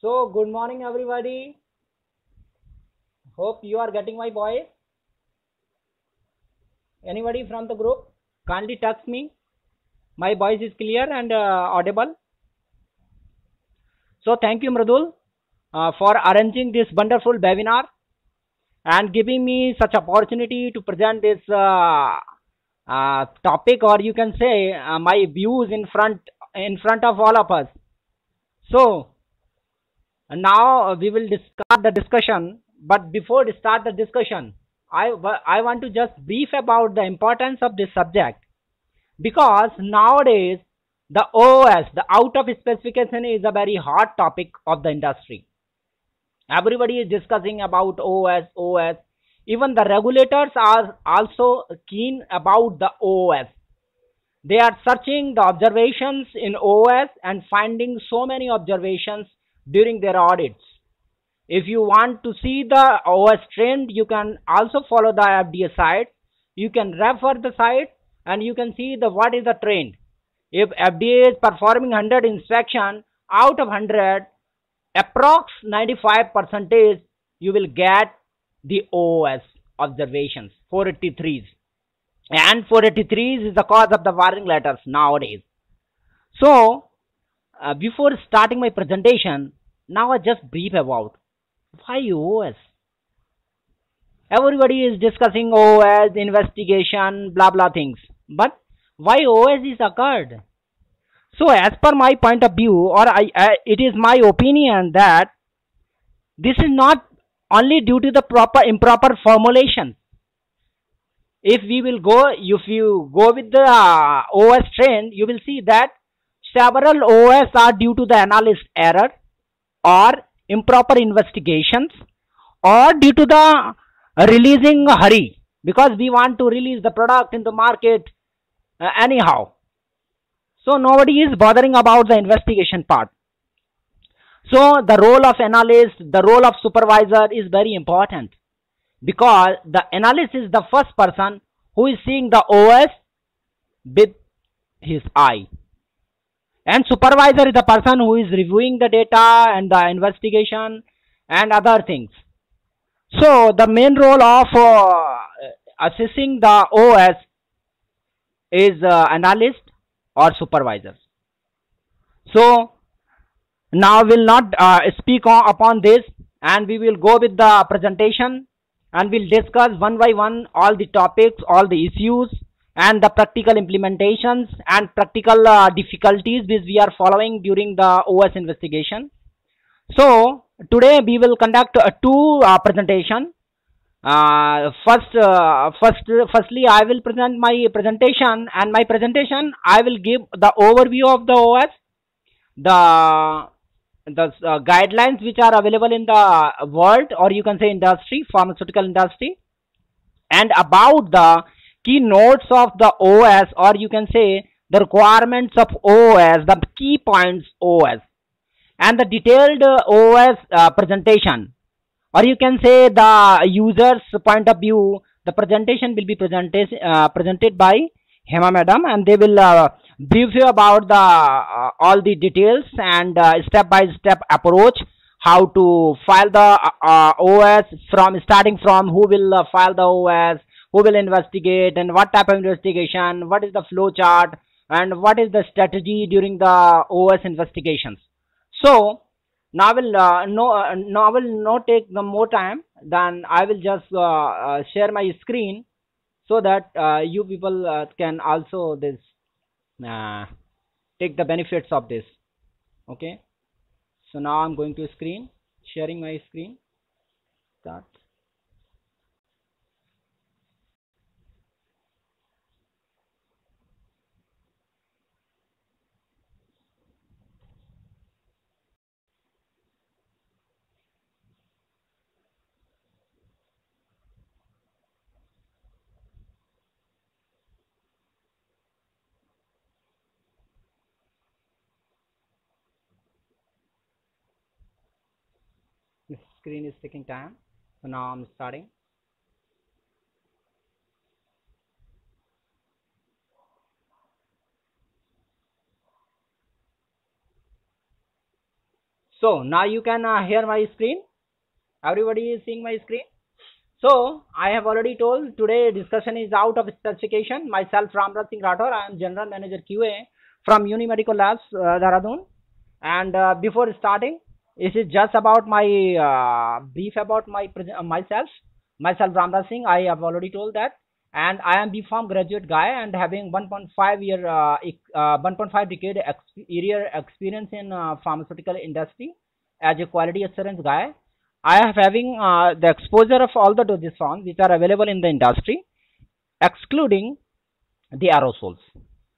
So, good morning, everybody. Hope you are getting my voice. Anybody from the group? Kindly text me. My voice is clear and audible. So, thank you, Mradul, for arranging this wonderful webinar and giving me such opportunity to present this topic, or you can say my views in front of all of us. So, now we will start the discussion. But before we start the discussion, I want to just brief about the importance of this subject, because nowadays the OS, the out of specification, is a very hot topic of the industry. Everybody is discussing about OS. Even the regulators are also keen about the OS. They are searching the observations in OS and finding so many observations during their audits. If you want to see the OS trend, you can also follow the FDA site. You can refer the site and you can see what is the trend. If FDA is performing 100 inspection, out of 100, approx 95% you will get the OS observations, 483s. And 483s is the cause of the warning letters nowadays. So, before starting my presentation, now I just brief about why OS. Everybody is discussing OS, investigation, blah blah things. But why OS is occurred? So as per my point of view, or it is my opinion that this is not only due to the improper formulation. If you go with the OS trend, you will see that several OS are due to the analyst error, or improper investigations, or due to the releasing hurry, because we want to release the product in the market anyhow. So nobody is bothering about the investigation part. So the role of analyst, the role of supervisor is very important, because the analyst is the first person who is seeing the OS with his eye, and supervisor is the person who is reviewing the data and the investigation and other things. So the main role of assessing the OS is analyst or supervisor. So now we'll not speak upon this, and we will go with the presentation, and we'll discuss one by one all the topics, all the issues, and the practical implementations and practical difficulties which we are following during the OS investigation. So today we will conduct two presentation. Firstly, I will present my presentation, and my presentation I will give the overview of the OS, the guidelines which are available in the world, or you can say industry, pharmaceutical industry, and about the keynotes of the OS, or you can say the requirements of OS, the key points OS, and the detailed OS presentation, or you can say the user's point of view. The presentation will be presented by Hema madam, and they will brief you about the all the details and step-by-step approach, how to file the OS, from starting from who will file the OS, who will investigate, and what type of investigation, what is the flow chart, and what is the strategy during the OS investigations. So now I will not take the more time. Then I will just share my screen, so that you people can also take the benefits of this. Okay. So now I'm going to sharing my screen. Start. The screen is taking time, so now I'm starting. So now you can hear my screen. Everybody is seeing my screen. So I have already told today discussion is out of specification. Myself Ramraj Singh Rathore. I am General Manager QA from Unimedical Labs, Dehradun. And before starting, this is just about my brief about myself. Myself Ramraj Singh. I have already told that, and I am B.Pharm graduate guy and having 1.5 decade experience in pharmaceutical industry as a quality assurance guy. I am having the exposure of all the dosage forms which are available in the industry, excluding the aerosols.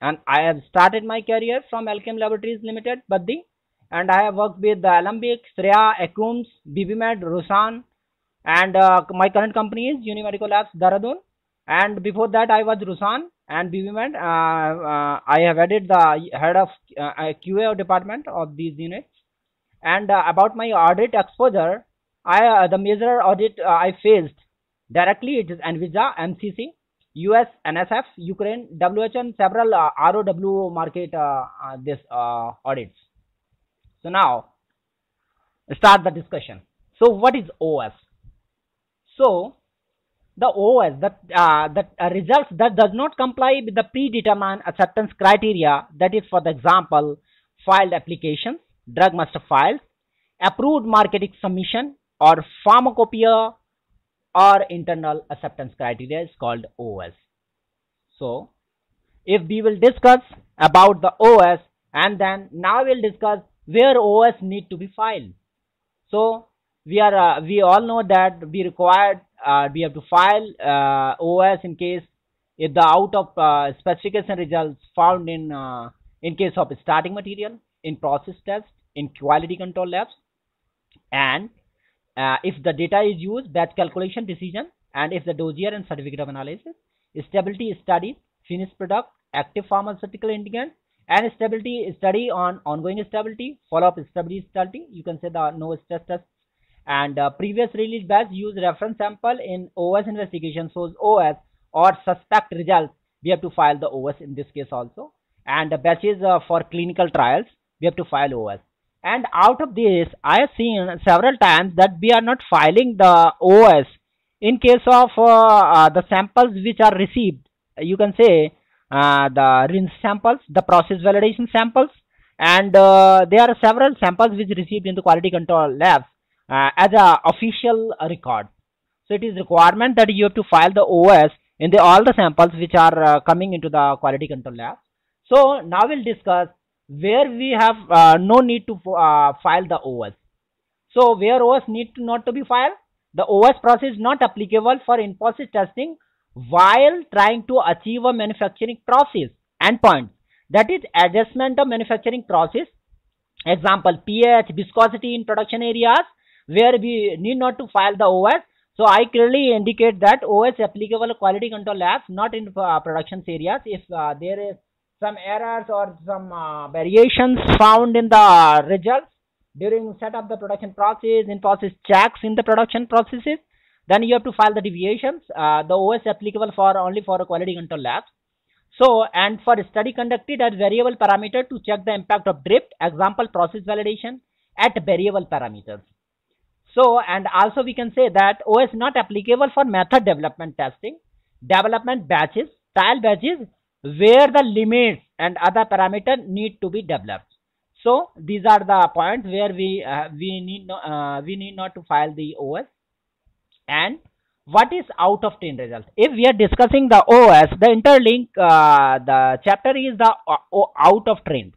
And I have started my career from Alchem Laboratories Limited, Baddi, and I have worked with Alembic, Shreya, Akums, BBMed, Rosan, and my current company is Unimedical Labs, Dehradun. And before that, I was Rosan and BBMed. I have added the head of QA department of these units. And about my audit exposure, the major audit I faced directly, it is Anvisa, MCC, US, NSF, Ukraine, WHO, and several ROW market this audits. So now start the discussion. So what is OS? So the OS, that results that does not comply with the predetermined acceptance criteria, that is, for the example, filed applications, drug master files, approved marketing submission, or pharmacopoeia or internal acceptance criteria is called OS. So if we will discuss about the OS, and then now we'll discuss where OS need to be filed. So we all know that we have to file OS in case if the out of specification results found in case of starting material, in process test, in quality control labs, and if the data is used, batch calculation decision, and if the dossier and certificate of analysis, stability studies, finished product, active pharmaceutical ingredient, and stability study on ongoing stability, follow-up stability, you can say the no stress test, and previous release batch use reference sample in OS investigation shows OS or suspect results, we have to file the OS in this case also, and the batches for clinical trials, we have to file OS. And out of this, I have seen several times that we are not filing the OS in case of the samples which are received. You can say the rinse samples, the process validation samples, and there are several samples which received in the quality control labs as a official record. So it is requirement that you have to file the OS in all the samples which are coming into the quality control lab. So now we'll discuss where we have no need to file the OS. So where OS need not to be filed, the OS process is not applicable for in-process testing while trying to achieve a manufacturing process endpoint, that is adjustment of manufacturing process. Example, pH, viscosity in production areas where we need not to file the OS. So I clearly indicate that OS applicable quality control labs, not in production areas. If there is some errors or some variations found in the results during set of the production process, in process checks in the production processes, then you have to file the deviations. The OS applicable for only for quality control labs. So, and for study conducted at variable parameter to check the impact of drift, example process validation at variable parameters. So, and also we can say that OS not applicable for method development testing, development batches, trial batches, where the limits and other parameters need to be developed. So these are the points where we need not to file the OS. And what is out of train result? If we are discussing the OS, the interlink the chapter is the out of train.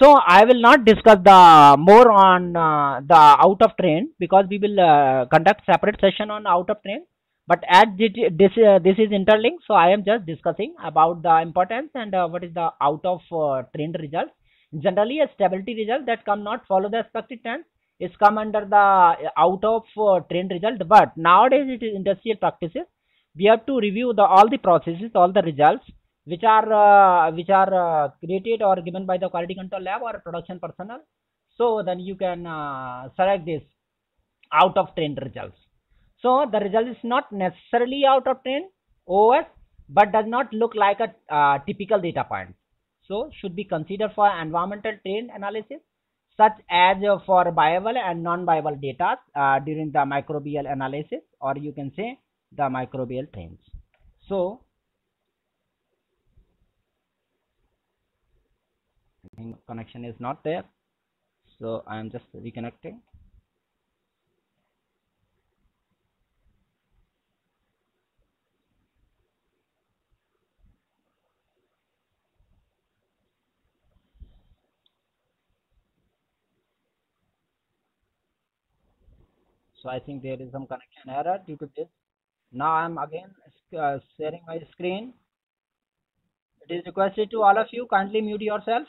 So I will not discuss the more on the out of train, because we will conduct separate session on out of train. But as this is interlinked, so I am just discussing about the importance and what is the out of trend result. Generally, a stability result that come not follow the expected trend is come under the out of trend result. But nowadays it is industrial practices. We have to review all the processes, all the results which are created or given by the quality control lab or production personnel. So then you can select this out of trend results. So the result is not necessarily out of trend OS, but does not look like a typical data point. So should be considered for environmental trend analysis. such as for viable and non-viable data during the microbial analysis, or you can say the microbial trends. So I think connection is not there, so I am just reconnecting. So I think there is some connection error due to this. Now I am again sharing my screen. It is requested to all of you, kindly mute yourself.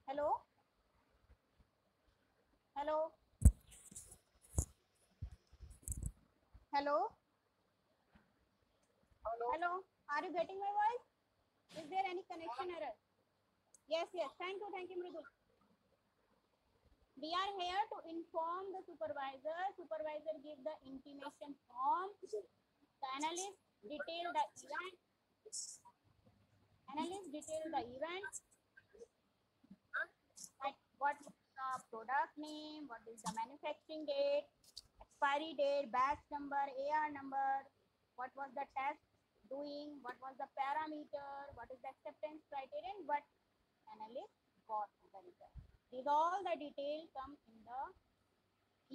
Hello. Hello? Hello? Hello? Are you getting my voice? Is there any connection error? Yes, yes. Thank you, Mridul. We are here to inform the supervisor. Supervisor give the intimation form. The analyst detail the event. Analyst detail the event. Like what is the product name, what is the manufacturing date, expiry date, batch number, AR number, what was the test doing, what was the parameter, what is the acceptance criterion, what analyst got the result. These all the details come in the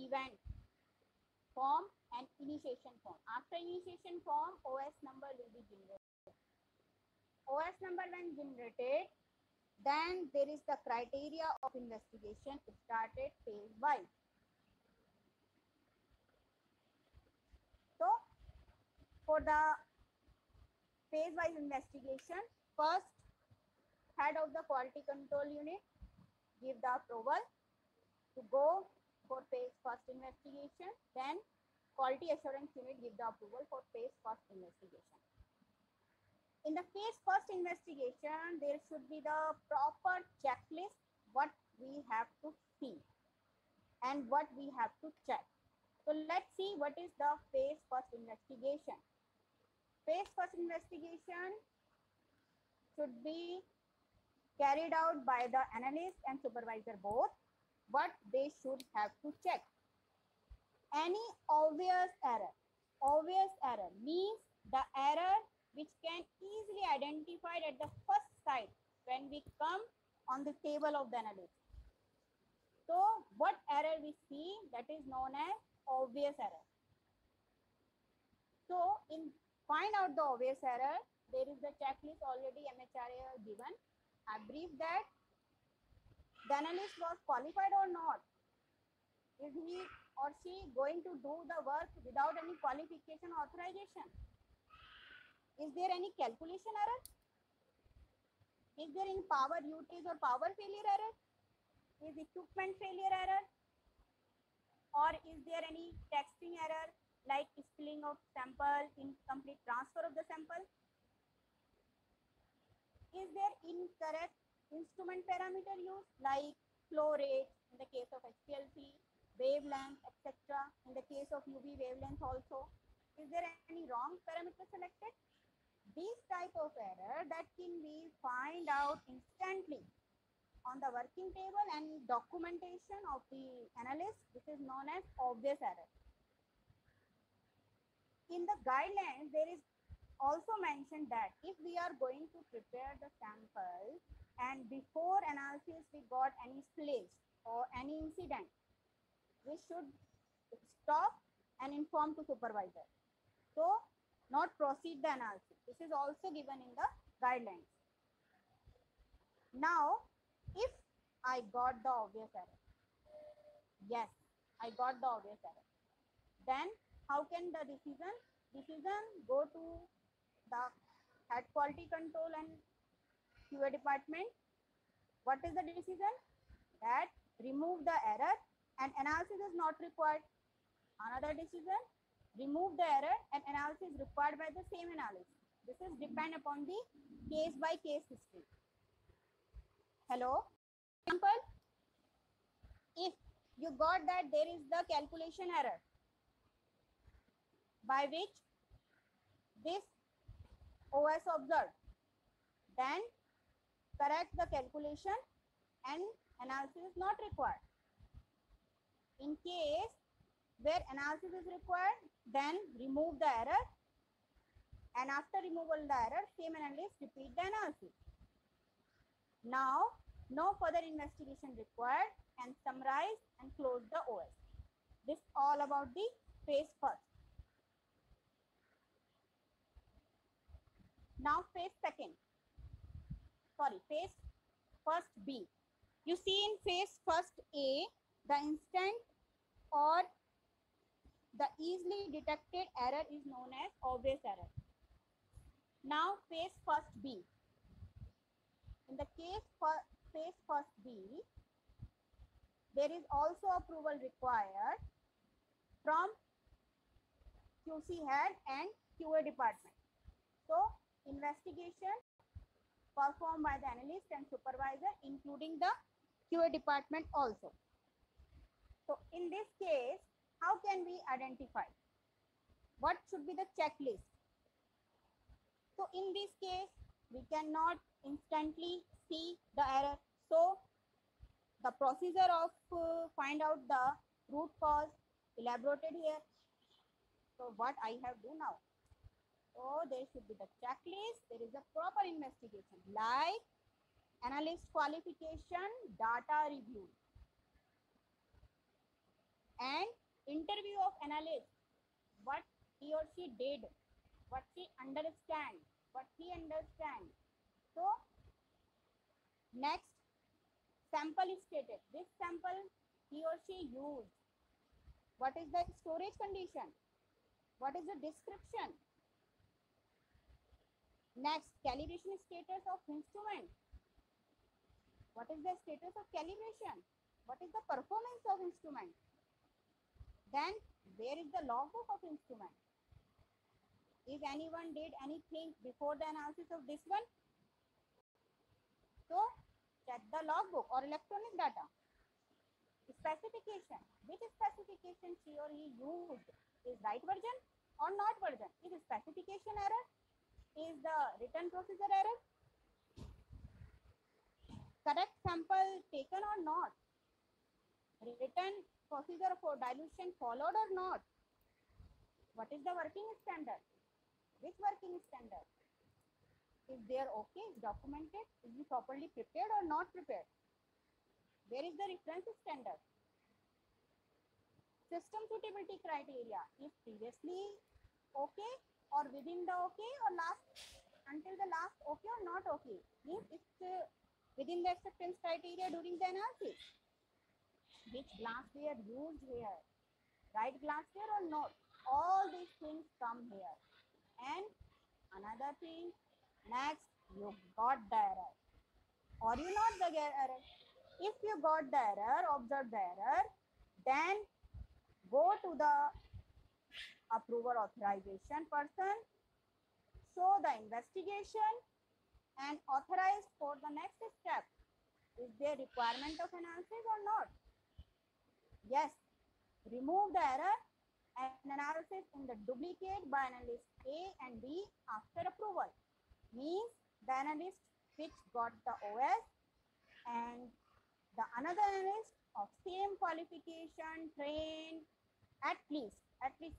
event form and initiation form. After initiation form, OS number will be generated. OS number when generated, then there is the criteria of investigation started phase wise. So for the phase wise investigation, first head of the quality control unit give the approval to go for phase first investigation, then quality assurance unit give the approval for phase first investigation. In the phase first investigation, there should be the proper checklist what we have to see and what we have to check. So let's see what is the phase first investigation. Phase first investigation should be carried out by the analyst and supervisor both. What they should have to check. Any obvious error means the error which can easily identified at the first sight when we come on the table of the analyst. So what error we see, that is known as obvious error. So in find out the obvious error, there is the checklist already MHRA given. I brief that the analyst was qualified or not. Is he or she going to do the work without any qualification authorization? Is there any calculation error? Is there any power usage or power failure error? Is equipment failure error? Or is there any texting error like spilling of sample, incomplete transfer of the sample? Is there incorrect instrument parameter used like flow rate in the case of HPLC, wavelength, etc. in the case of UV wavelength also? Is there any wrong parameter selected? These type of error that can be find out instantly on the working table and documentation of the analyst. This is known as obvious error. In the guidelines, there is also mentioned that if we are going to prepare the sample and before analysis we got any spillage or any incident, we should stop and inform to supervisor. So not proceed the analysis. This is also given in the guidelines. Now, if I got the obvious error, yes, I got the obvious error, then how can the decision go to the head quality control and QA department? What is the decision? That remove the error and analysis is not required. Another decision, remove the error and analysis required by the same analyst. This is depend upon the case by case history. Hello? Example, if you got that there is the calculation error by which this OS observed, then correct the calculation and analysis is not required. In case where analysis is required, then remove the error and after removal the error, same analyst repeat the analysis. Now, no further investigation required and summarize and close the OS. This all about the phase first. Now phase first B. You see in phase first A, the instant or the easily detected error is known as obvious error. Now phase first B. In the case for phase first B, there is also approval required from QC head and QA department. So investigation performed by the analyst and supervisor, including the QA department also. So in this case, how can we identify? What should be the checklist? So in this case, we cannot instantly see the error. So the procedure of find out the root cause elaborated here. So what I have do now? So there should be the checklist. There is a proper investigation like analyst qualification, data review, and interview of analyst. What he or she did, what she understand, what he understand. So next, sample is stated. This sample he or she used. What is the storage condition? What is the description? Next, calibration status of instrument. What is the status of calibration? What is the performance of instrument? Then, where is the logbook of instrument? If anyone did anything before the analysis of this one, so check the logbook or electronic data. Specification. Which specification she or he used? Is right version or not version? Is specification error? Is the written procedure error? Correct sample taken or not? Written procedure for dilution followed or not? What is the working standard? Which working standard? Is there okay? Is documented? Is it properly prepared or not prepared? Where is the reference standard? System suitability criteria. Is previously okay or within the okay or last until the last okay or not okay? Means it's within the acceptance criteria during the analysis. Which glassware used here? Right glassware or not? All these things come here. And another thing, next, you got the error or you not the error. If you got the error, observe the error, then go to the approval authorization person, show the investigation and authorize for the next step. Is there requirement of analysis or not? Yes, remove the error and analysis in the duplicate by analyst A and B after approval. Means the analyst which got the OS and the another analyst of same qualification, trained, at least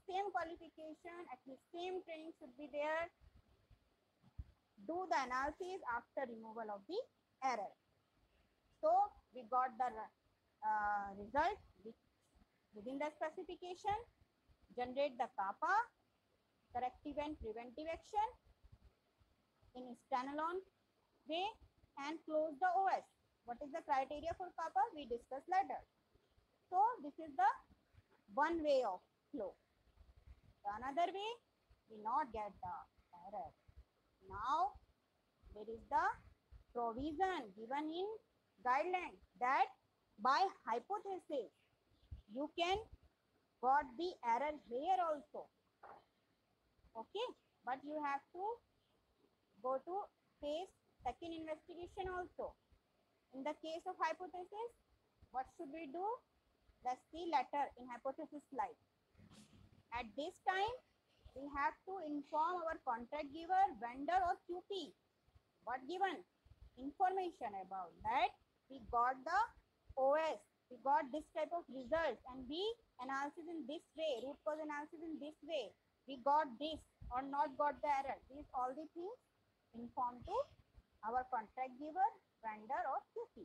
same qualification, at least same training should be there. Do the analysis after removal of the error. So we got the result which within the specification, generate the CAPA, corrective and preventive action in standalone way and close the OS. What is the criteria for CAPA? We discussed later. So this is the one way of flow. The another way, we not get the error. Now there is the provision given in guideline that by hypothesis you can got the error here also. Okay, but you have to go to phase second investigation also. In the case of hypothesis, what should we do? Let's see later in hypothesis slide. At this time, we have to inform our contract giver, vendor or QP. What given? Information about that we got the OS, we got this type of results and we analysis in this way, root cause analysis in this way. We got this or not got the error. These all the things inform to our contract giver, vendor or QP.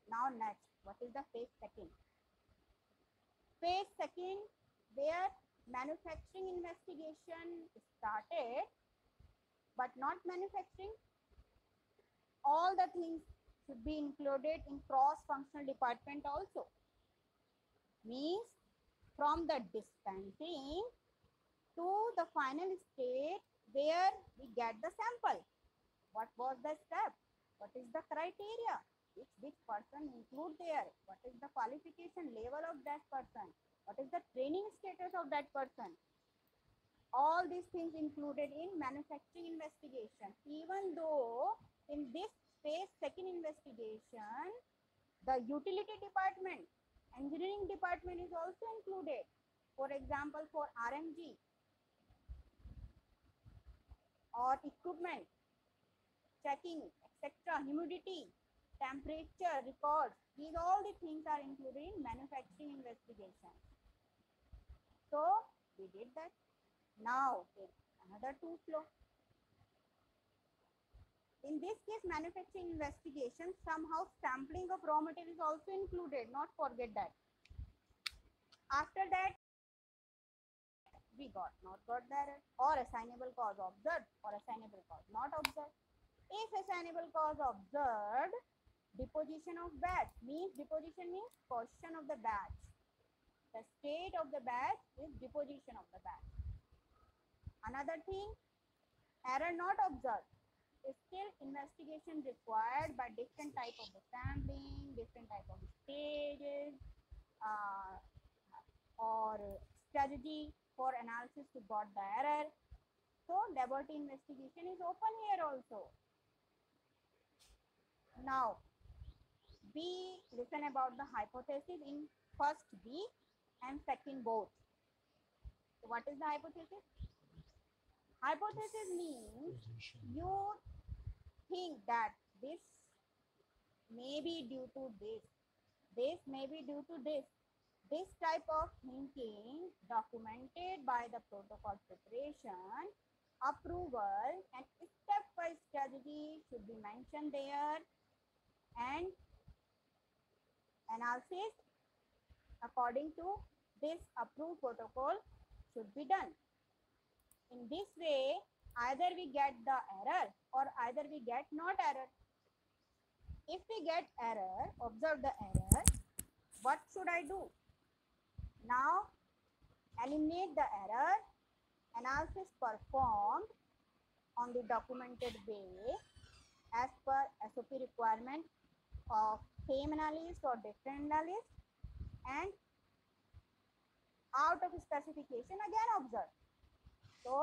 Now next, what is the phase second? Phase second, where manufacturing investigation started, but not manufacturing. All the things should be included in cross-functional department also. Means from the dispensing to the final state where we get the sample. What was the step? What is the criteria? which person include there, what is the qualification level of that person, what is the training status of that person. All these things included in manufacturing investigation. Even though in this phase second investigation, the utility department, engineering department is also included. For example, for RMG or equipment, checking, etc., humidity, temperature records, these all the things are included in manufacturing investigation. So we did that. Now take another two flow. In this case, manufacturing investigation, somehow sampling of raw material is also included, not forget that. After that, we not got the error, or assignable cause observed, or assignable cause not observed. If assignable cause observed, deposition of batch means, deposition means position of the batch. The state of the batch is deposition of the batch. Another thing, error not observed, still investigation required by different type of the sampling, different type of stages, or strategy for analysis to got the error. So laboratory investigation is open here also. Now we listen about the hypothesis in first B and second both. So what is the hypothesis? Hypothesis means you think that this may be due to this may be due to this. This type of thinking documented by the protocol preparation, approval, and step-wise strategy should be mentioned there, and analysis according to this approved protocol should be done. In this way, either we get the error or either we get not error. If we get error, observe the error, what should I do? Now, eliminate the error, analysis performed on the documented way as per SOP requirement of same analyst or different analyst, and out of specification again observe. So,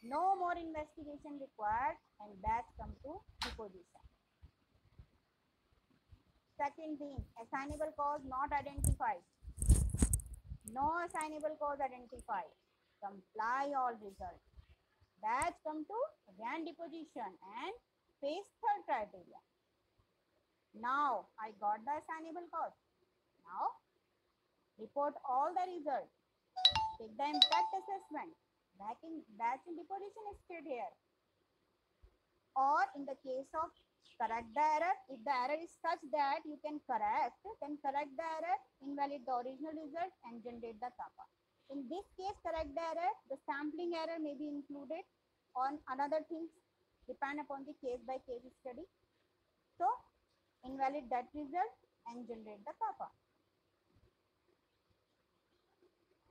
no more investigation required and batch come to deposition. Second thing, assignable cause not identified. No assignable cause identified. Comply all results. Batch come to again deposition and phase third criteria. Now I got the assignable cause. Now report all the results. Take the impact assessment. Batch in deposition is state here. Or in the case of correct the error, if the error is such that you can correct, then correct the error, invalid the original result and generate the kappa. In this case, correct the error, the sampling error may be included, on another things depend upon the case by case study. So invalid that result and generate the kappa.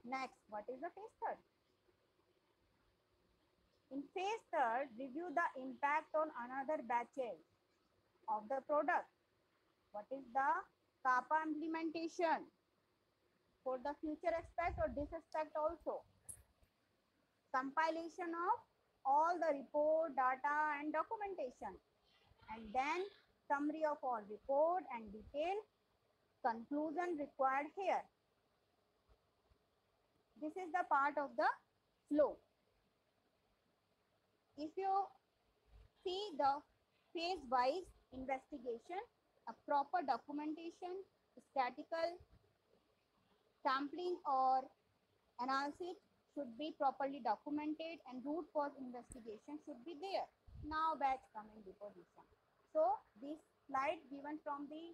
Next, what is the phase third? In phase third, review the impact on another batches of the product. What is the kappa implementation for the future aspect or this aspect also? Compilation of all the report, data and documentation, and then summary of all report and detailed conclusion required here. This is the part of the flow. If you see the phase-wise investigation, a proper documentation, statistical sampling or analysis should be properly documented and root cause investigation should be there. Now batch come in deposition. So this slide given from the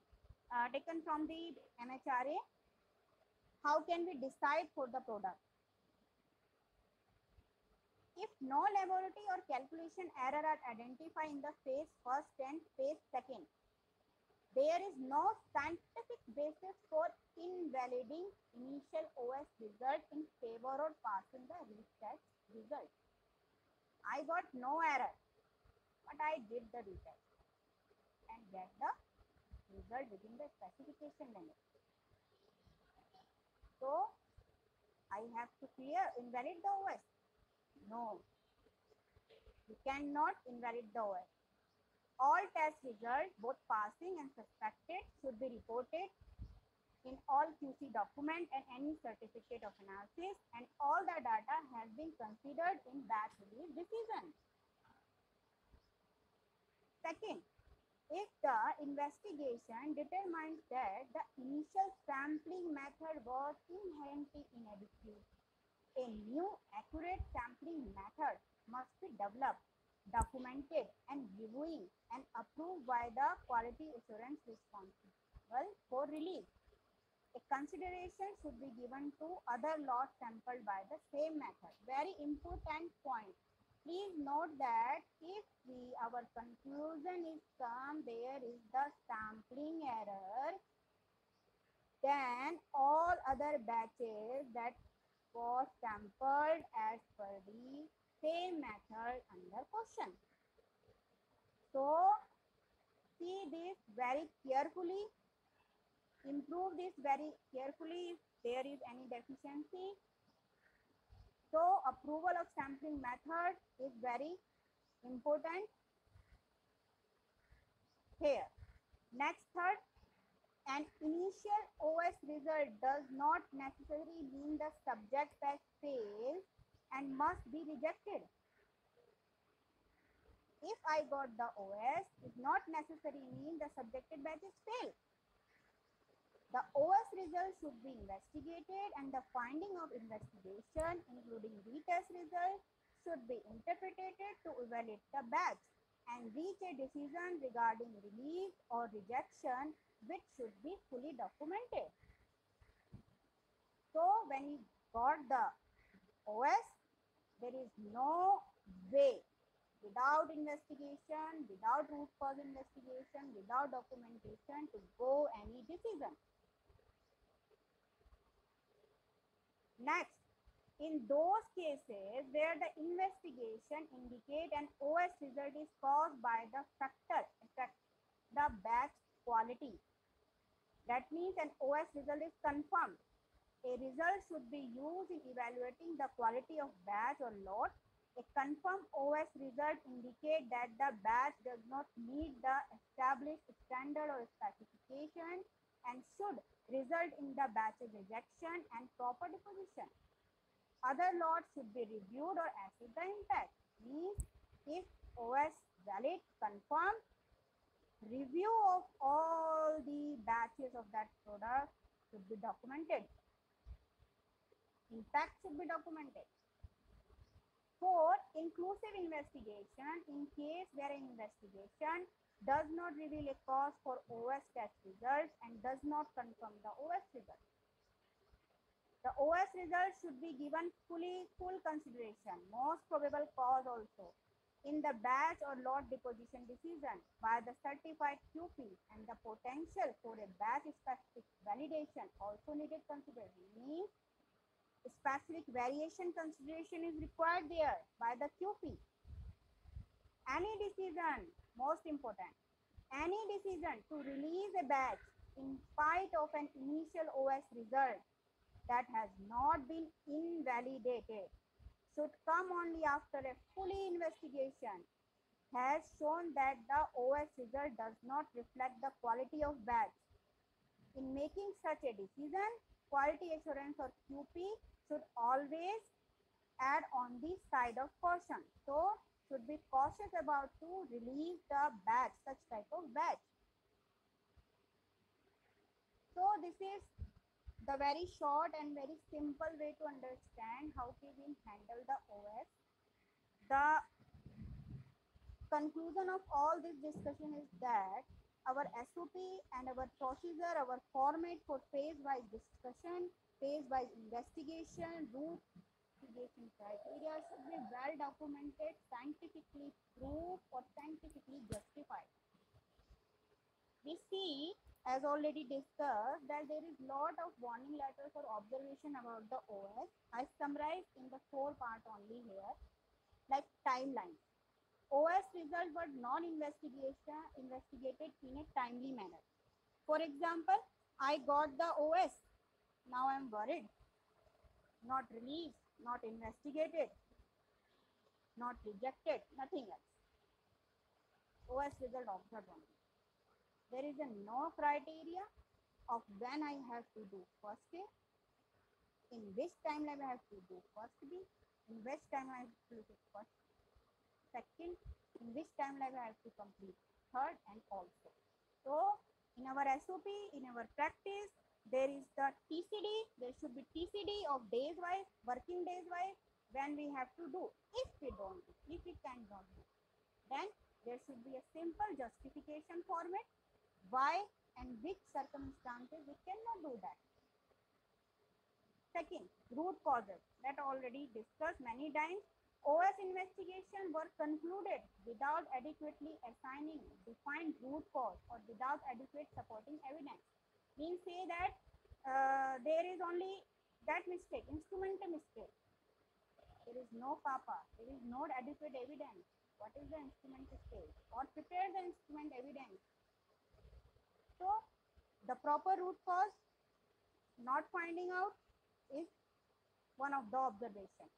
taken from the MHRA. How can we decide for the product? If no laboratory or calculation error are identified in the phase first and phase second, there is no scientific basis for invalidating initial OS result in favor of passing the retest result. I got no error, but I did the retest and get the result within the specification limit. So I have to invalidate the OS. No, you cannot invalidate the OS. All test results, both passing and suspected, should be reported in all QC document and any certificate of analysis, and all the data has been considered in batch release decision. Second, if the investigation determines that the initial sampling method was inherently inadequate, a new accurate sampling method must be developed, documented, and reviewed and approved by the quality assurance responsible for release. A consideration should be given to other lots sampled by the same method. Very important point. Please note that if our conclusion is there is the sampling error, then all other batches that was sampled as per the same method under question. So see this very carefully. Improve this very carefully if there is any deficiency. So approval of sampling method is very important here. Next, third, an initial OS result does not necessarily mean the subject batch fails and must be rejected. If I got the OS, it not necessarily mean the subjected batch is failed. The OS results should be investigated and the finding of investigation, including retest results, should be interpreted to evaluate the batch and reach a decision regarding release or rejection, which should be fully documented. So when you got the OS, there is no way without investigation, without root cause investigation, without documentation to go any decision. Next, in those cases where the investigation indicate an OS result is caused by the factor affect the batch quality. That means an OS result is confirmed. A result should be used in evaluating the quality of batch or lot. A confirmed OS result indicates that the batch does not meet the established standard or specification and should result in the batch's rejection and proper deposition. Other lots should be reviewed or assess the impact. Means if OS valid, confirmed, review of all the batches of that product should be documented. Impact should be documented. Fourth, inclusive investigation in case where an investigation does not reveal a cause for OS test results and does not confirm the OS results. The OS results should be given full consideration, most probable cause also, in the batch or lot deposition decision by the certified QP, and the potential for a batch specific validation also needed consideration. Means specific variation consideration is required there by the QP. Any decision, most important, any decision to release a batch in spite of an initial OS result that has not been invalidated should come only after a fully investigation has shown that the OS result does not reflect the quality of batch. In making such a decision, quality assurance or QP should always add on the side of caution. So should be cautious about to release the batch, such type of batch. So this is the very short and very simple way to understand how we will handle the OS. The conclusion of all this discussion is that our SOP and our procedure, our format for phase-wise discussion, phase-wise investigation, root investigation criteria should be well documented, scientifically proved or scientifically justified. We see, as already discussed, that there is lot of warning letters or observation about the OS. I summarized in the 4 part only here, like timeline. OS results were non-investigated in a timely manner. For example, I got the OS. Now I'm worried. Not released, not investigated, not rejected, nothing else. OS result observed only. There is a no criteria of when I have to do first A, in which timeline I have to do first B, in which timeline I have to do first second, in which timeline I have to complete third, and also. So in our SOP, in our practice, there is the TCD, there should be TCD of days wise, working days wise, when we have to do. If we don't do, if we cannot do, then there should be a simple justification format, why and which circumstances we cannot do that. Second, root causes, that already discussed many times. OS investigation were concluded without adequately assigning defined root cause or without adequate supporting evidence. Means say that there is only that mistake, instrumental mistake. There is no CAPA, there is no adequate evidence. What is the instrument mistake? Or prepare the instrument evidence. So the proper root cause not finding out is one of the observations.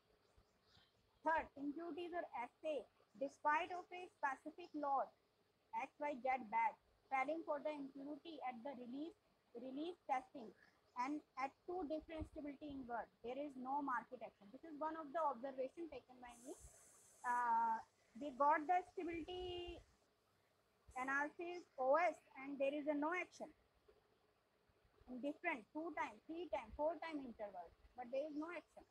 Third, impurities or assay, despite of a specific loss, XYZ batch, failing for the impurity at the release testing and at two different stability invert, there is no market action. This is one of the observations taken by me. We got the stability analysis OS and there is a no action in different 2 times, 3 times, 4 time intervals, but there is no action.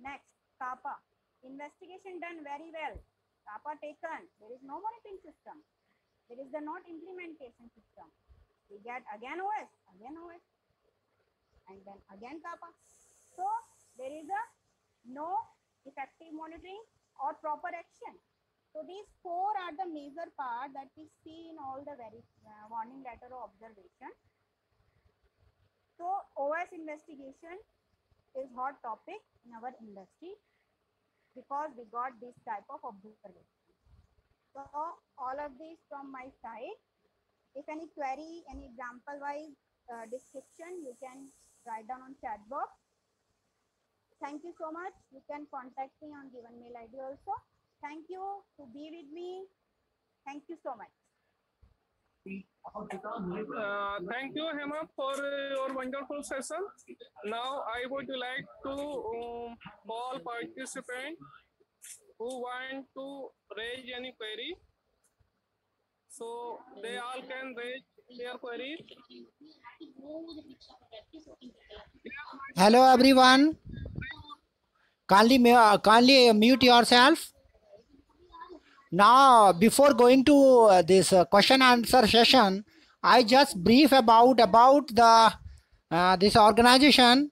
Next, CAPA. Investigation done very well. CAPA taken. There is no monitoring system. There is the not implementation system. We get again OS, and then again CAPA. So there is a no effective monitoring or proper action. So these 4 are the major part that we see in all the very warning letter or observation. So OS investigation is hot topic in our industry because we got this type of observation. So all of these from my side. If any query, any example wise description, you can write down on chat box. Thank you so much. You can contact me on given mail ID also. Thank you to be with me. Thank you so much. Thank you, Hema, for your wonderful session. Now I would like to call participants who want to raise any query. So they all can raise their queries. Hello everyone. Kindly mute yourself. Now, before going to this question answer session, I just brief about the this organization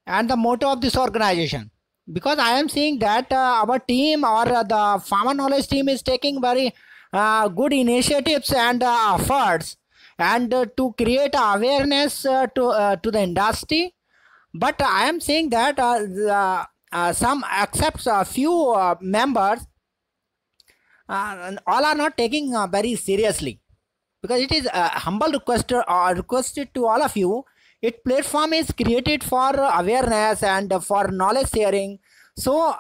and the motto of this organization, because I am seeing that our team or the farmer knowledge team is taking very good initiatives and efforts and to create awareness to the industry. But I am saying that some except a few members, all are not taking very seriously, because it is a humble requested to all of you. Its platform is created for awareness and for knowledge sharing. So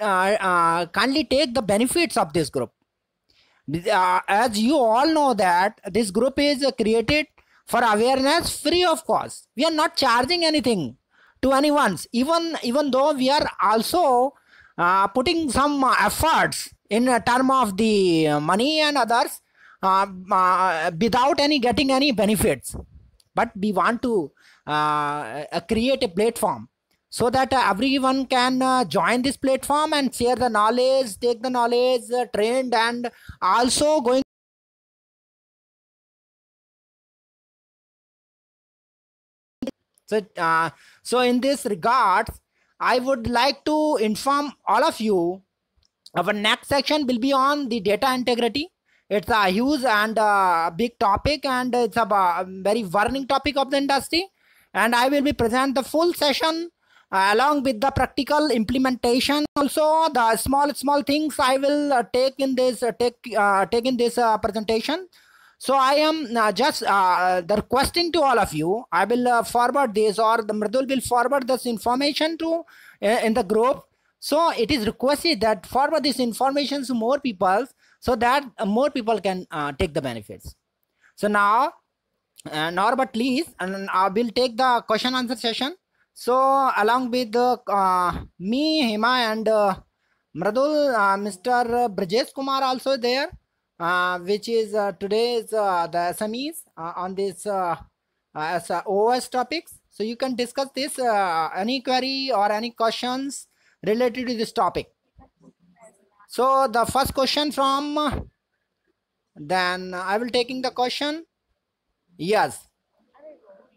kindly take the benefits of this group. As you all know that this group is created for awareness free of cost. We are not charging anything to anyone, even though we are also putting some efforts in term of the money and others without getting any benefits. But we want to create a platform so that everyone can join this platform and share the knowledge, take the knowledge, trained, and also going. So in this regard, I would like to inform all of you, our next section will be on the data integrity. It's a huge and big topic, and it's a very burning topic of the industry. And I will be present the full session along with the practical implementation. Also, the small things I will take in this presentation. So I am just the requesting to all of you. I will forward this, or the Mridul will forward this information to in the group. So it is requested that forward this information to more people, so that more people can take the benefits. So now, Norbert, please, and I will take the question answer session. So along with me, Hima, and Mridul, Mr. Brajesh Kumar also there, which is today's the SMEs on this as OS topics. So you can discuss this any query or any questions related to this topic. So the first question from, then I will taking the question. Yes,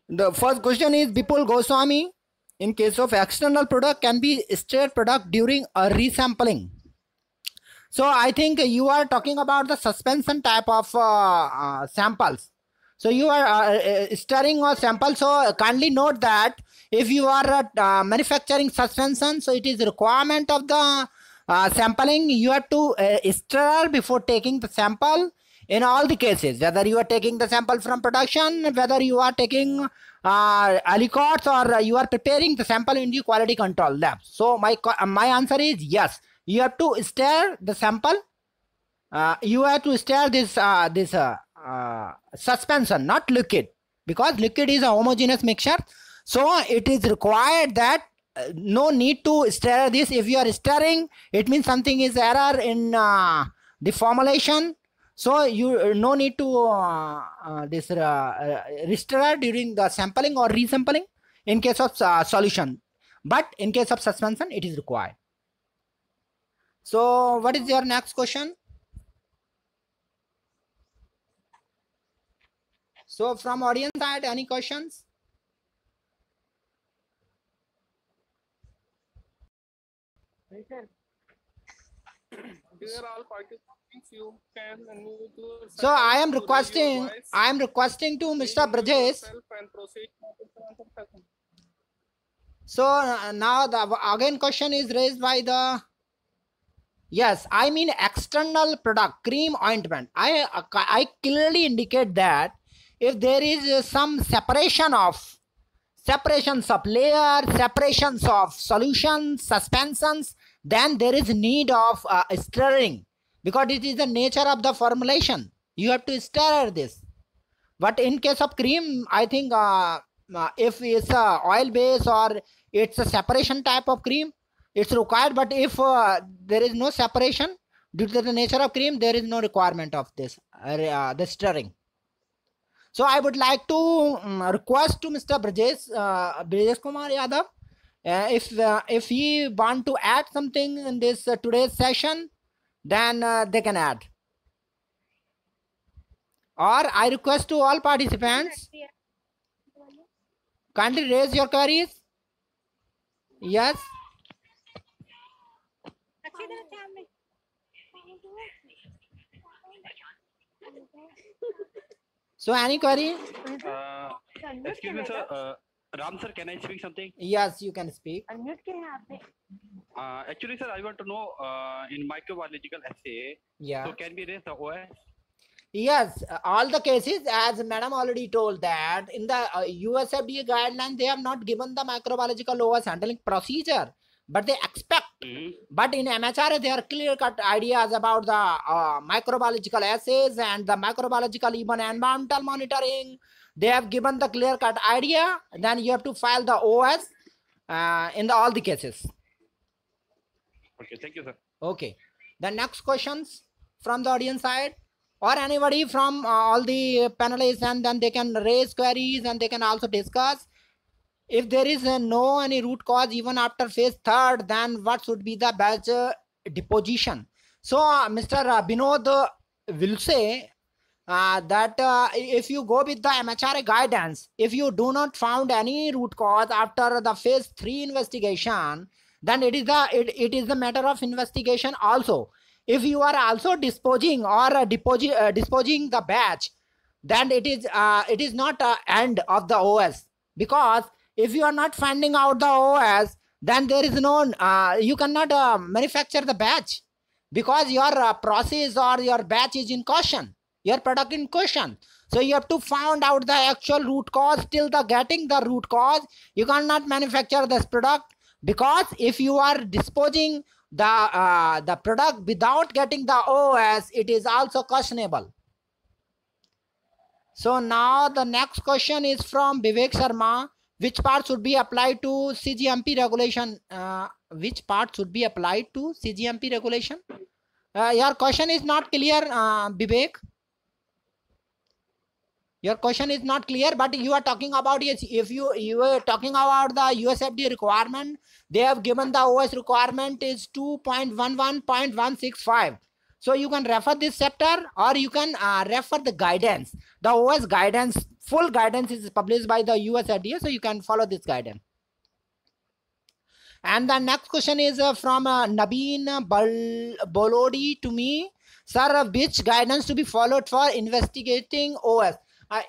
the first question is Bipul Goswami. In case of external product, can be straight product during a resampling. So I think you are talking about the suspension type of samples. So you are stirring or sample. So kindly note that if you are manufacturing suspension, so it is requirement of the sampling. You have to stir before taking the sample in all the cases, whether you are taking the sample from production, whether you are taking aliquots, or you are preparing the sample in the quality control lab. So my answer is yes. You have to stir the sample. You have to stir this suspension, not liquid, because liquid is a homogeneous mixture. So it is required that no need to stir this. If you are stirring, it means something is error in the formulation. So you no need to this restir during the sampling or resampling in case of solution, but in case of suspension it is required. So what is your next question? So from audience side, any questions? These are all participants. You can unmute yourself So I am to raise your requesting to voice, Mr. unmute Brajesh. yourself and proceed to the answer session. So now the again question is raised by the, yes, I mean external product, cream, ointment. I clearly indicate that if there is some separations of layers, separations of solutions, suspensions, then there is need of stirring, because it is the nature of the formulation. You have to stir this. But in case of cream, I think if it's a oil base or it's a separation type of cream, it's required. But if there is no separation due to the nature of cream, there is no requirement of this the stirring. So I would like to request to Mr. Brajesh Kumar Yadav, if he want to add something in this today's session, then they can add. Or I request to all participants, kindly raise your queries. Yes. So any query? Excuse me, sir. Ram sir, can I speak something? Yes, you can speak. Actually, sir, I want to know in microbiological assay. Yeah. So can we raise the OS? Yes, all the cases, as madam already told, that in the US FDA guidelines, they have not given the microbiological OS handling procedure, but they expect. But in MHRA, there are clear-cut ideas about the microbiological assays and the microbiological even environmental monitoring. They have given the clear-cut idea. Then you have to file the OS in all the cases. Okay, thank you, sir. Okay. The next questions from the audience side, or anybody from all the panelists, and then they can raise queries and they can also discuss. If there is no any root cause even after phase 3rd, then what should be the batch deposition? So Mr. Binod will say that if you go with the MHRA guidance, if you do not found any root cause after the phase 3 investigation, then it is the matter of investigation also. If you are also disposing or disposing the batch, then it is not end of the OS, because if you are not finding out the OS, then there is no you cannot manufacture the batch, because your process or your batch is in caution. your product in question. So you have to find out the actual root cause. Till the getting the root cause, you cannot manufacture this product, because if you are disposing the product without getting the OS, it is also questionable. So now the next question is from Vivek Sharma. Which part should be applied to CGMP regulation? Which part should be applied to CGMP regulation? Your question is not clear, Vivek. Your question is not clear, but you are talking about, yes, if you are talking about the USFDA requirement, they have given the OS requirement is 2.11.165. So you can refer this chapter, or you can refer the guidance. The OS guidance, full guidance is published by the USFDA, so you can follow this guidance. And the next question is from Nabeen Bolodi to me. Sir, which guidance to be followed for investigating OS?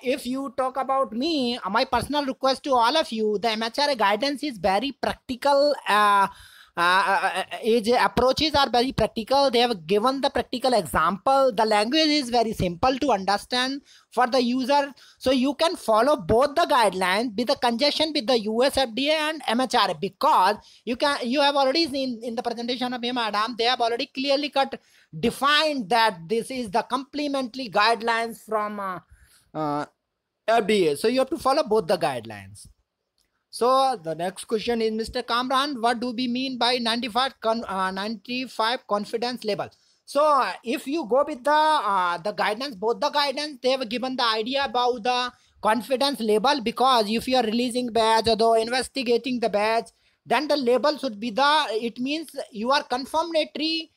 If you talk about me, my personal request to all of you, the MHRA guidance is very practical. Its approaches are very practical. They have given the practical example. The language is very simple to understand for the user. So you can follow both the guidelines with the conjunction with the USFDA and MHRA, because you have already seen in the presentation of Madam, they have already clearly defined that this is the complementary guidelines from FDA. So you have to follow both the guidelines. So the next question is, Mr. Kamran, what do we mean by 95 confidence level? So if you go with the guidance, both the guidance, they have given the idea about the confidence level, because if you are releasing batch or investigating the batch, then the label should be it means you are confirmatory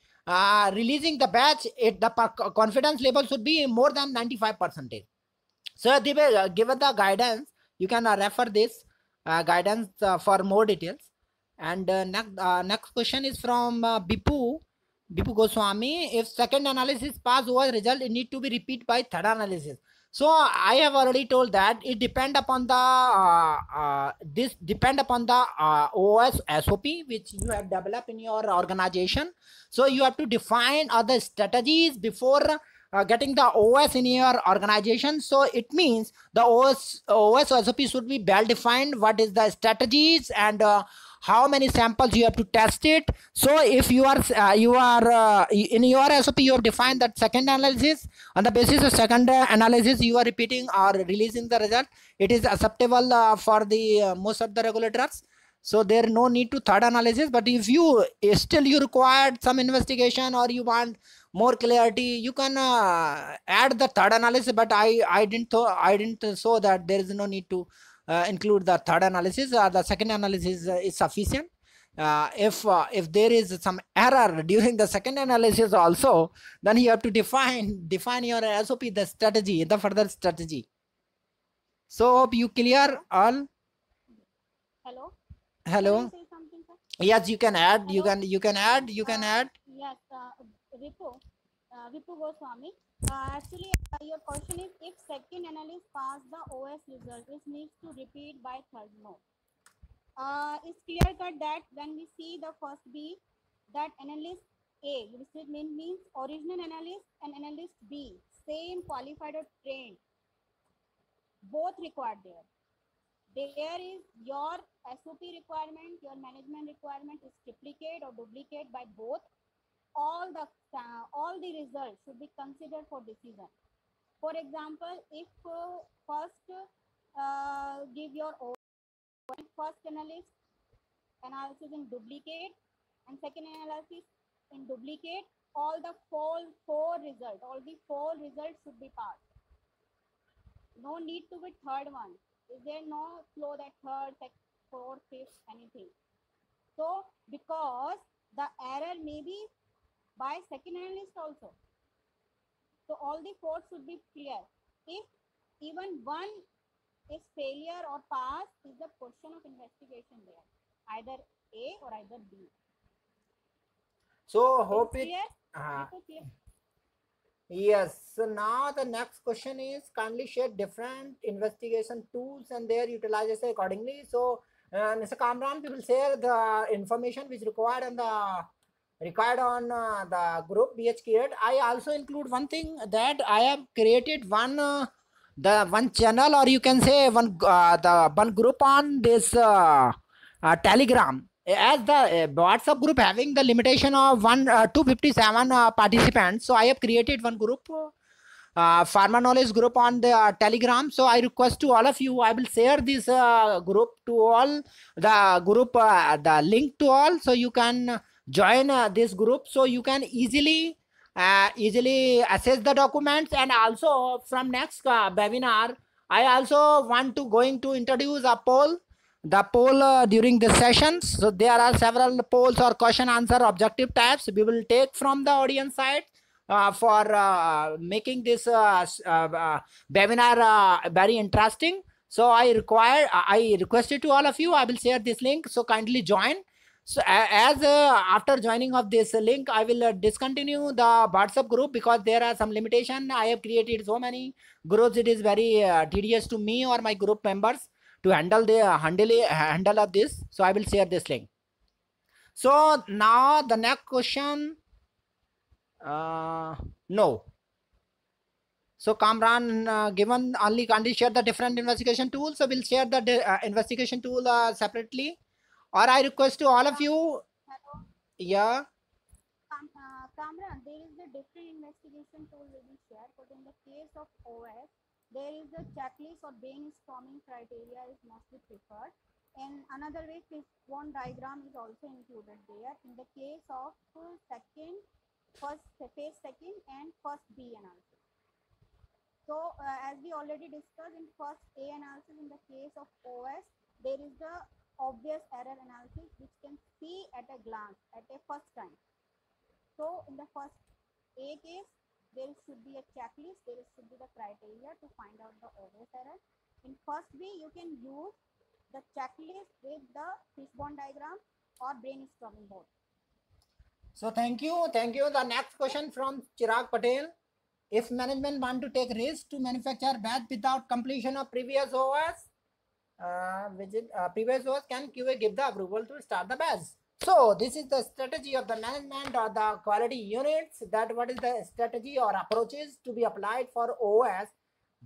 releasing the batch. The confidence level should be more than 95%. So they will give the guidance. You can refer this guidance for more details. And next question is from Bipu Goswami. If second analysis pass OS result, it need to be repeated by third analysis. So I have already told that it depend upon the OS SOP which you have developed in your organization. So you have to define other strategies before getting the OS in your organization. So it means the OS SOP should be well defined. What is the strategies and how many samples you have to test it. So if you are in your SOP, you have defined that second analysis. On the basis of second analysis, you are repeating or releasing the result. It is acceptable for the most of the regulators. So there no need to third analysis. But if you still you required some investigation or you want more clarity, you can add the third analysis. But I didn't show that there is no need to include the third analysis. The second analysis is sufficient. If there is some error during the second analysis also, then you have to define your SOP, the strategy, the further strategy. So hope you clear all. Hello. Hello. Can I say something, sir? Yes, you can add. Hello? You can add. Yes, Vipu Goswami. Actually, your question is, if second analyst pass the OS result, it needs to repeat by third. No. It's clear cut that when we see the first B, that analyst A, which means original analyst, and analyst B, same qualified or trained, both required there. There is your SOP requirement, your management requirement is triplicate or duplicate by both. All the results should be considered for decision. For example, if first give your first analysis in duplicate and second analysis in duplicate, all the four results should be passed. No need to be third one. Is there no flow that third, fourth, fifth, anything? So because the error may be by second analyst also. So all the four should be clear. If even one is failure or pass, is the question of investigation there, either A or either B. So hope it. Clear? Yes. So now the next question is, kindly share different investigation tools and their utilization accordingly. So Mr. Kamran, we will share the information which required on the required on the group BH create, I also include one thing that I have created one channel, or you can say the one group on this Telegram. As the WhatsApp group having the limitation of 257 participants, so I have created one group, Pharma Knowledge group on the Telegram. So I request to all of you, I will share this group to all, the group, the link to all, so you can join this group, so you can easily access the documents. And also from next webinar, I also want to going to introduce a poll, the poll during the sessions. So there are several polls or question answer objective types we will take from the audience side for making this webinar very interesting. So I requested to all of you, I will share this link, so kindly join. So as after joining of this link, I will discontinue the WhatsApp group, because there are some limitation. I have created so many groups, it is very tedious to me or my group members to handle of this. So I will share this link. So now the next question, no. So Kamran, given only kindly share the different investigation tools, so we'll share the investigation tool separately, or I request to all of you. Hello, Yeah. Kamran, there is a different investigation tool we will share, but in the case of OS, there is a checklist or brainstorming criteria is mostly preferred. And another way, fishbone diagram is also included there. In the case of phase second and first B analysis. So as we already discussed in first A analysis, in the case of OS, there is the obvious error analysis which can see at a glance at a first time. So in the first A case, there should be a checklist, there should be the criteria to find out the obvious error. In first B, you can use the checklist with the fishbone diagram or brainstorming board. So thank you. The next question from Chirag Patel. If management want to take risk to manufacture batch without completion of previous OS, previous OS, can QA give the approval to start the batch? So this is the strategy of the management or the quality units, that what is the strategy or approaches to be applied for OS.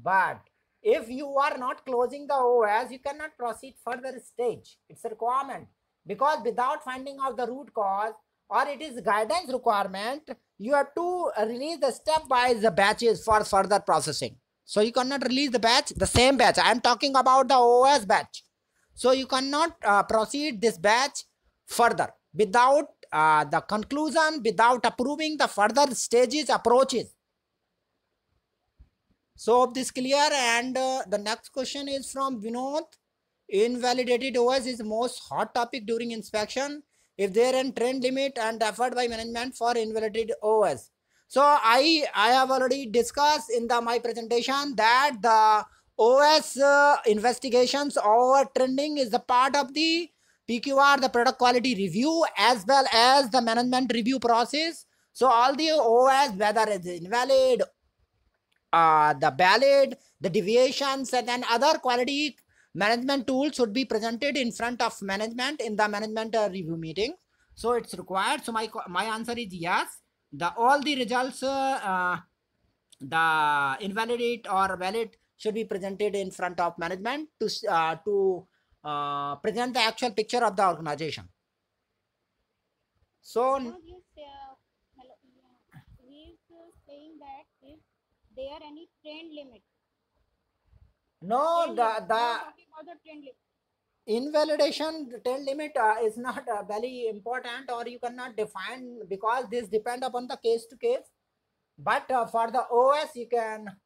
But if you are not closing the OS, you cannot proceed further stage. It's a requirement, because without finding out the root cause, or it is guidance requirement, you have to release the stepwise batches for further processing. So you cannot release the same batch. I am talking about the OS batch. So you cannot proceed this batch further without the conclusion, without approving the further stages approaches. So this clear. And the next question is from Vinod. Invalidated OS is most hot topic during inspection. If there is trend limit and effort by management for invalidated OS. So I have already discussed in my presentation that the OS investigations over trending is a part of the PQR, the product quality review, as well as the management review process. So all the OS, whether it's invalid, the valid, the deviations, and then other quality management tools should be presented in front of management in the management review meeting. So it's required. So my answer is yes. All the results, the invalid or valid, should be presented in front of management to present the actual picture of the organization. So He's saying that if there any trend limit. No, talking about the trend limit. Invalidation trend limit is not very important, or you cannot define, because this depend upon the case to case. But for the OS, you can.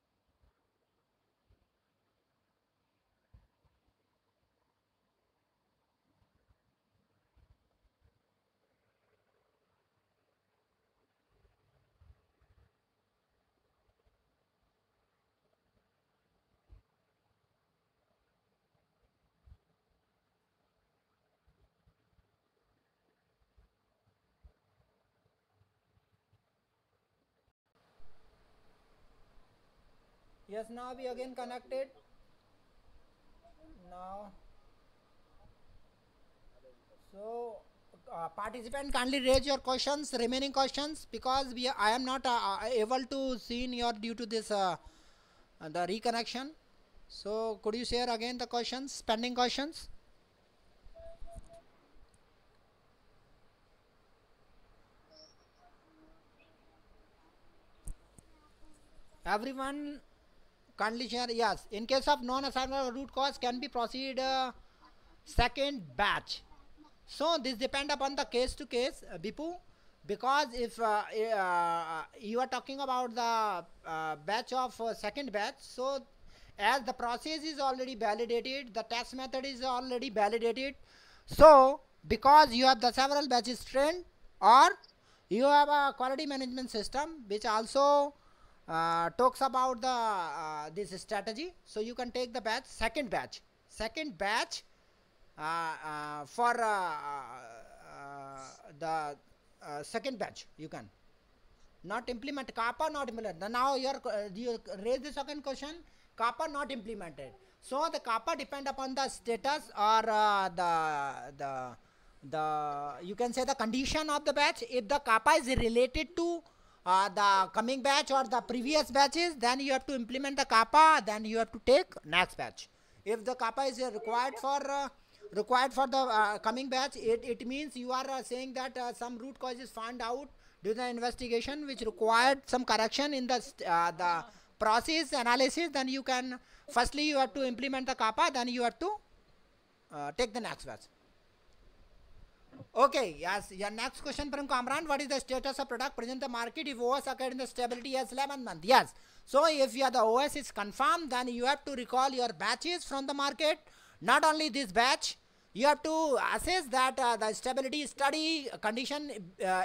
Yes, now we again connected. Now, so participant, kindly raise your questions, remaining questions, because I am not able to see in your due to this the reconnection. So could you share again the questions, pending questions? Everyone kindly share. Yes, in case of non-assignable root cause can be proceed second batch. So this depend upon the case to case, Bipu, because if you are talking about the batch of second batch, so as the process is already validated, the test method is already validated, so because you have the several batches trained, or you have a quality management system which also talks about the this strategy, so you can take the batch second batch for the second batch. You can not implement kappa, not implement. Now you raise the second question, kappa not implemented. So the kappa depend upon the status or the you can say the condition of the batch. If the kappa is related to the coming batch or the previous batches, then you have to implement the kappa, then you have to take next batch. If the kappa is required for the coming batch, it means you are saying that some root cause is found out during the investigation which required some correction in the process analysis, then you can firstly you have to implement the kappa, then you have to take the next batch. Okay, yes, your next question from Kamran, what is the status of product present in the market if OS occurred in the stability as 11 month? Yes, so if the OS is confirmed, then you have to recall your batches from the market. Not only this batch, you have to assess that the stability study condition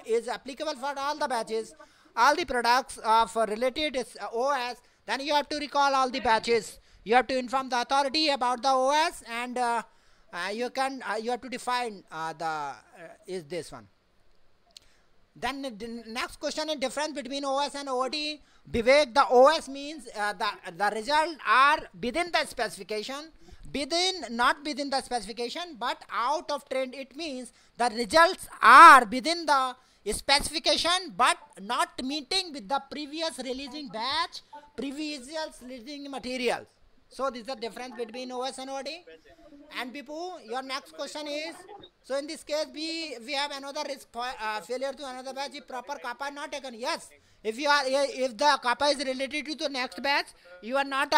is applicable for all the batches, all the products of related OS. Then you have to recall all the batches. You have to inform the authority about the OS, and you have to define is this one. Then the next question is difference between OS and OT. Vivek, the OS means the results are within the specification, not within the specification but out of trend. It means the results are within the specification but not meeting with the previous releasing batch, previous releasing materials. So this is the difference between OS and OD. And Bipu, your next question is, so in this case we have another risk failure to another batch if proper kappa not taken. Yes, if the kappa is related to the next batch, you are not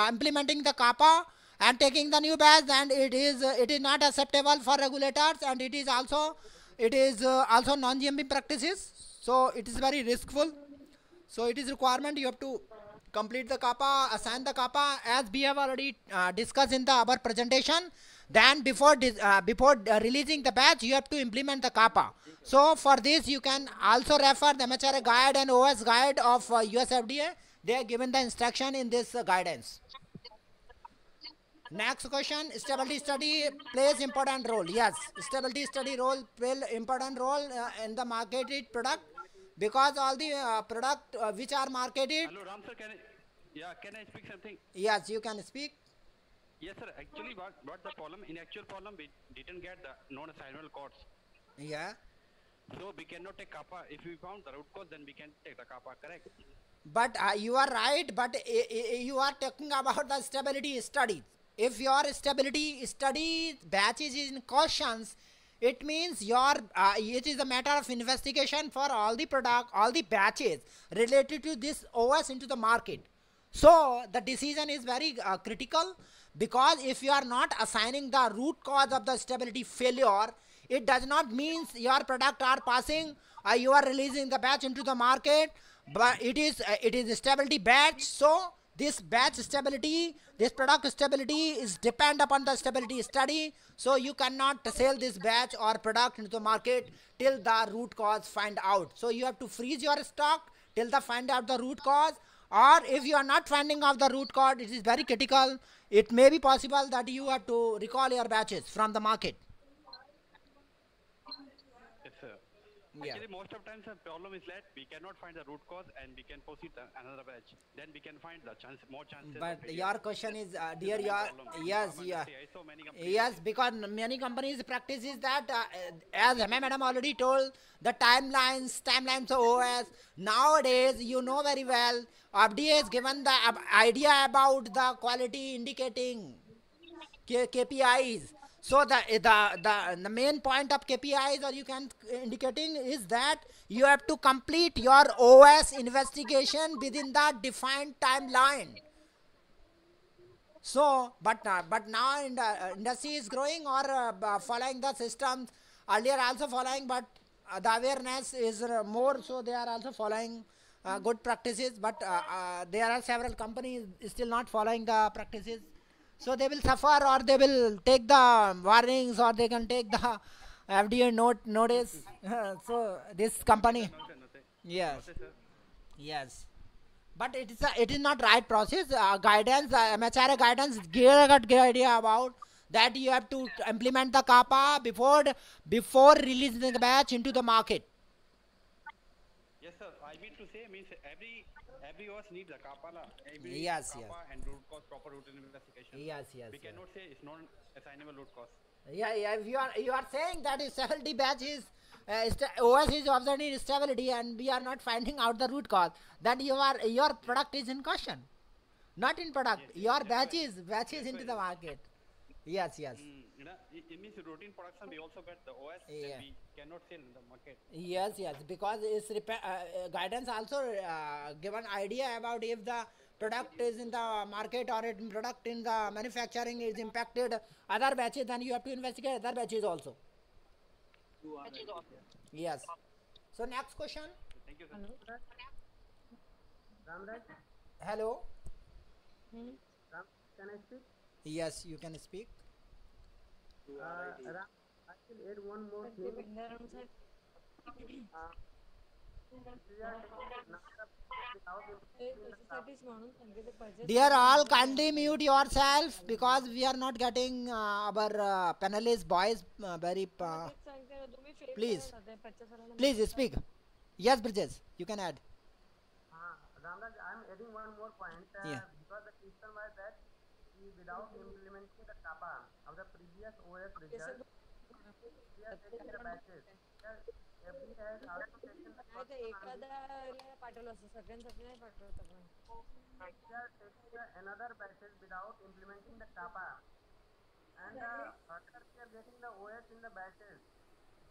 implementing the kappa and taking the new batch, then it is not acceptable for regulators, and it is also non-GMP practices, so it is very riskful. So it is requirement you have to complete the kappa, assign the kappa, as we have already discussed in our presentation. Then before releasing the batch, you have to implement the kappa. So for this you can also refer the MHRA guide and OS guide of US FDA. They are given the instruction in this guidance. Next question, stability study plays important role. Yes, stability study plays important role in the marketed product, because all the product which are marketed. Hello, Ram sir, can I speak something? Yes, you can speak. Yes, sir. Actually, what the problem? In actual problem, we didn't get the non-assignable codes. Yeah. So we cannot take kappa. If we found the root cause, then we can take the kappa, correct? But you are right. But you are talking about the stability study. If your stability study batch is in questions, it means it is a matter of investigation for all the product, all the batches related to this OS into the market. So the decision is very critical, because if you are not assigning the root cause of the stability failure, it does not mean your product are passing, you are releasing the batch into the market, but it is a stability batch. So this batch stability, this product stability is depend upon the stability study. So you cannot sell this batch or product into the market till the root cause find out. So you have to freeze your stock till the find out the root cause. Or if you are not finding out the root cause, it is very critical. It may be possible that you have to recall your batches from the market. Yes, sir. Yeah. Actually, most of times the problem is that we cannot find the root cause and we can proceed to another batch. Then we can find the more chances. But of failure. your question is, dear, This the your main problem. yes, Common yeah, see, so many companies yes, because many companies practice is that, as Hema madam already told, the timelines of OS nowadays, you know very well, FDA has given the idea about the quality indicating KPIs. So the main point of KPIs, or you can indicating, is that you have to complete your OS investigation within the defined timeline. So, but now in the industry is growing, or following the systems earlier also following, but the awareness is more, so they are also following good practices. But there are several companies still not following the practices, so they will suffer, or they will take the warnings, or they can take the FDA notice. So this company, yes, yes. But it is not right process. Guidance, MHRA guidance gave a good idea about that you have to implement the kappa before releasing the batch into the market. Yes, sir. I mean to say means every OS needs a kappa, every Yes, kappa yes. and root cause proper root investigation. Yes, yes, We yes. cannot say it's non assignable root cause. Yeah, yeah. If you are saying that if stability batch is OS is observing stability, and we are not finding out the root cause, then your product is in question, not in product. Yes, Your that's batches that's into why- the market. Yes, yes. You know, it means routine production. We also get the OS Yeah. that we cannot sell in the market. Yes, yes, because it's guidance also given idea about if the product is in the market, or it product in the manufacturing is impacted other batches, then you have to investigate other batches also. Yes. So next question. Thank you, sir. Hello. Can I speak? Yes, you can speak. Ram, I will add one more thing. We are taking Dear all, kindly mute yourself, because we are not getting our panelist boys very. Please, please speak. Yes, Bridges, you can add. Ramraj, I am adding one more point. Yeah. Because the question was that without implementing the kappa of the previous OS result, we are taking the batches. FD has also taken the we are taking another batches without implementing the kappa. And further we are getting the OS in the batches.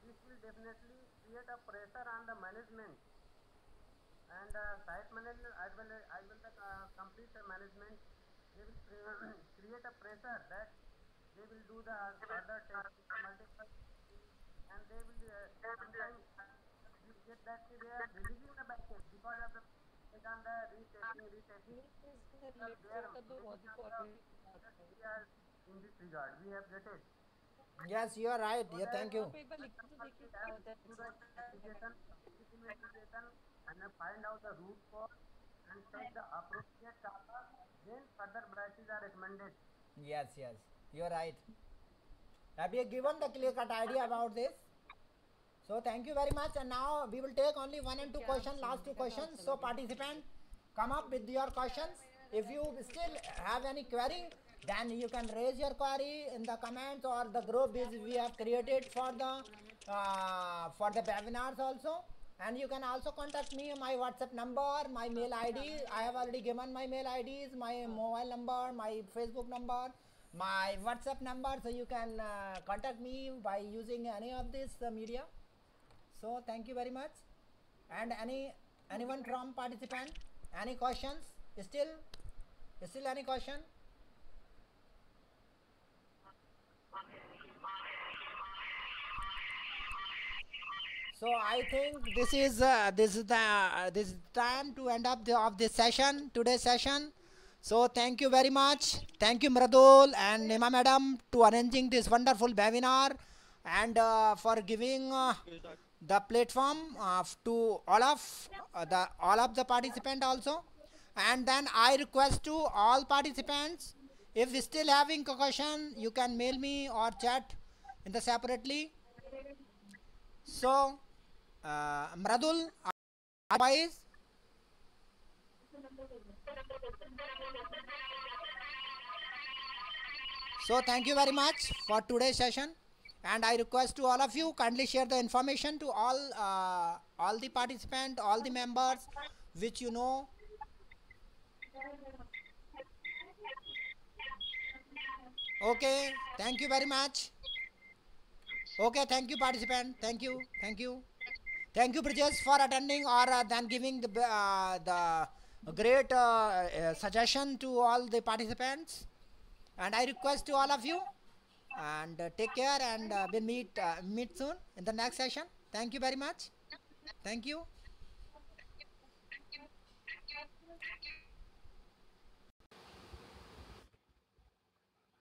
This will definitely create a pressure on the management. And site manager as well the complete management, they will create a pressure that they will do the further testing multiple, and they will sometimes you get that they are releasing the batches because of the take on the retesting. We are in this regard. We have get it. Yes, you are right. Yeah, thank you. And find out the root cause and take the appropriate kappa, then further batches are recommended. Yes, yes, you are right. Have you given the clear-cut idea about this? So thank you very much. And now we will take only 1 and 2 questions, last 2 questions. So participant, come up with your questions. If you still have any query, then you can raise your query in the comments, or the group we have created for the webinars also. And you can also contact me on my WhatsApp number, my mail ID. I have already given my mail IDs, my mobile number, my Facebook number, my WhatsApp number. So you can contact me by using any of this media. So thank you very much. And anyone from participant, any questions? Still any question? So I think this is time to end up of this session, today's session. So thank you very much. Thank you, Mradul and Nima madam, to arranging this wonderful webinar, and for giving the platform to all of the participants also. And then I request to all participants, if you still having a question, you can mail me or chat in the separately. So Mradul, otherwise. So thank you very much for today's session, and I request to all of you kindly share the information to all the participants, all the members which you know. Okay, thank you very much. Okay, thank you participant. Thank you, thank you. Thank you, Brijesh, for attending or then giving the great suggestion to all the participants. And I request to all of you, and take care, and we'll meet soon in the next session. Thank you very much. Thank you.